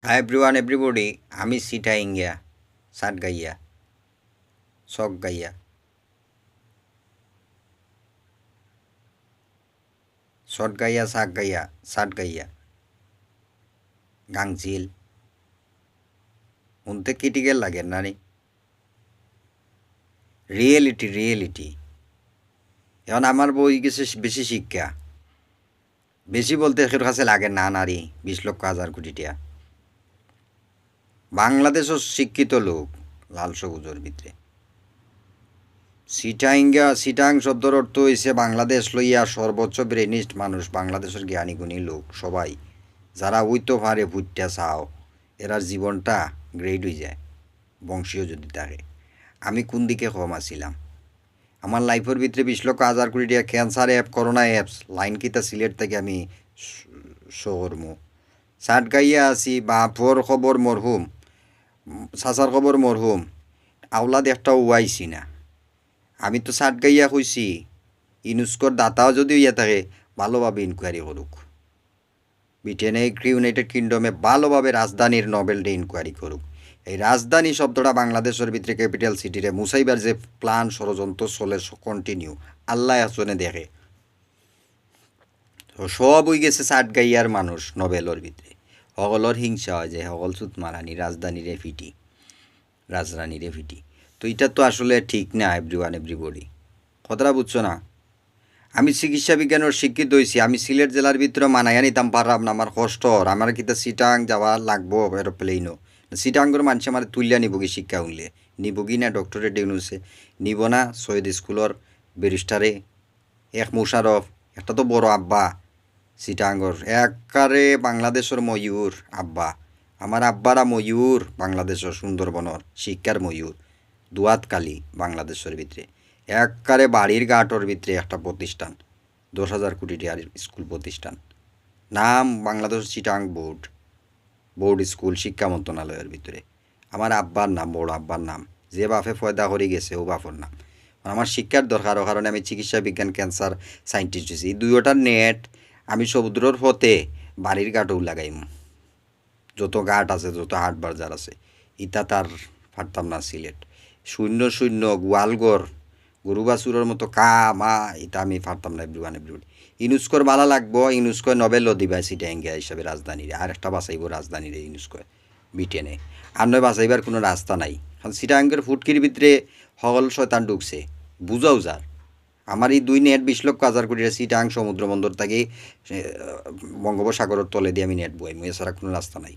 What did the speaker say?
Hi everyone, everybody. আমি সিটা ইঙ্গিয়া সাট গাইয়া শক গাইয়া শট গাইয়া শাক গাইয়া সাট গাইয়া গাংচিল উনতে ক্রিটিক্যাল লাগে না রে রিয়েলিটি এখন আমার বই গেছে বেশি শিক্ষা বেশি বলতে এর কাছে লাগে না নারী 20 লক্ষ 1,000 কোটি টাকা বাংলাদেশও শিক্ষিত লোক লাল সবুজের ভিতরে সিটাং শব্দের অর্থ হয়েছে বাংলাদেশ লইয়া সর্বোচ্চ ব্রেনিস্ট মানুষ বাংলাদেশের জ্ঞানী গুণী লোক সবাই যারা উইতো পারে ভুট্টা চাও এরার জীবনটা গ্রেড হয়ে যায় বংশীয় যদি থাকে আমি কোন দিকে কম আছিলাম আমার লাইফের ভিতরে 20 লক্ষ 1,000 কোটি টাকা cancer app corona apps line কিতা সিলেট থেকে আমি শহরমু সাট গাইয়া আছি বাপর খবর মরহুম চাচার খবর মরহুম আওলাদ একটা উয়াইছি না আমি তো সাট গাইয়া কইছি ইউনেস্কোর দাতাও যদি ইয়ে থাকে ভালোভাবে ইনকোয়ারি করুক ব্রিটেনে ইউনাইটেড কিংডমে ভালোভাবে রাজধানীর নোবেল ডে ইনকোয়ারি করুক এই রাজধানী শব্দটা বাংলাদেশের ভিতরে ক্যাপিটাল সিটিরে মুসাইবার যে প্ল্যান ষড়যন্ত্র চলে কন্টিনিউ আল্লাহ আসনে দেখে তো সব হয়ে গেছে সাট গাইয়ার মানুষ নোবেলের ভিতরে সকলের হিংসা হয় যে সকল সুত মারানি রাজধানীরে ফিটি তো এটা তো আসলে ঠিক না এভরিবডি কথাটা বুঝছো না আমি চিকিৎসা বিজ্ঞানের শিক্ষিত হয়েছি আমি সিলেট জেলার ভিতরে মানাইয়া নিতাম পারলাম না আমার কষ্ট আমার কিতা সিটাং যাওয়া লাগবো এরোপ্লেনও সিটাঙ্গর মানুষ আমার তুলিয়া নিব কি শিক্ষা উনলে নিব কি না ডক্টরেট ইউনুসে নিব না সৈয়দ স্কুলের ব্যারিস্টারে এক মুশারফ একটা তো বড় আব্বা সিটাঙ্গর একবারে বাংলাদেশের ময়ূর আব্বা আমার আব্বারা ময়ূর বাংলাদেশের সুন্দরবনের শিক্ষার ময়ূর দুয়াতকালী বাংলাদেশের ভিতরে একবারে বাড়ির ঘাটর ভিতরে একটা প্রতিষ্ঠান 10,000 কোটি টাকার স্কুল প্রতিষ্ঠান নাম বাংলাদেশ চিটাং বোর্ড স্কুল শিক্ষা মন্ত্রণালয়ের ভিতরে আমার আব্বার নাম বড় আব্বার নাম যে বাপে ফয়দা করে গেছে ও বাপর নাম আমার শিক্ষার দরকার ও কারণে আমি চিকিৎসা বিজ্ঞান ক্যান্সার সায়েন্টিস্ট হয়েছি এই দুইটার নেট আমি সমুদ্রর পথে বাড়ির ঘাটও লাগাইম যত ঘাট আছে যত হাট বাজার আছে ইতা তার পারতাম না সিলেট শূন্য শূন্য গোয়ালগড় গরু বাছুরের মতো কা মা এটা আমি পারতাম না এভরিবডি ইউনেস্কোর বালা লাগবো ইউনেস্কোয় নোবেলও দিবা সিটা ইঙ্গিয়া হিসাবে রাজধানীরে আর একটা বাঁচাইব রাজধানীরে ইউনেস্কোয় ব্রিটেনে আর নয় বাঁচাইবার কোনো রাস্তা নাই কারণ সিটাঙ্গের ফুটকির ভিতরে সকল শয়তান ঢুকছে বুঝাও যার আমার এই 2 নেট 20 লক্ষ 1,000 কোটি সিটাং সমুদ্র বন্দর থেকে বঙ্গোপসাগরের তলে দিয়ে আমি নেট বই এছাড়া কোনো রাস্তা নাই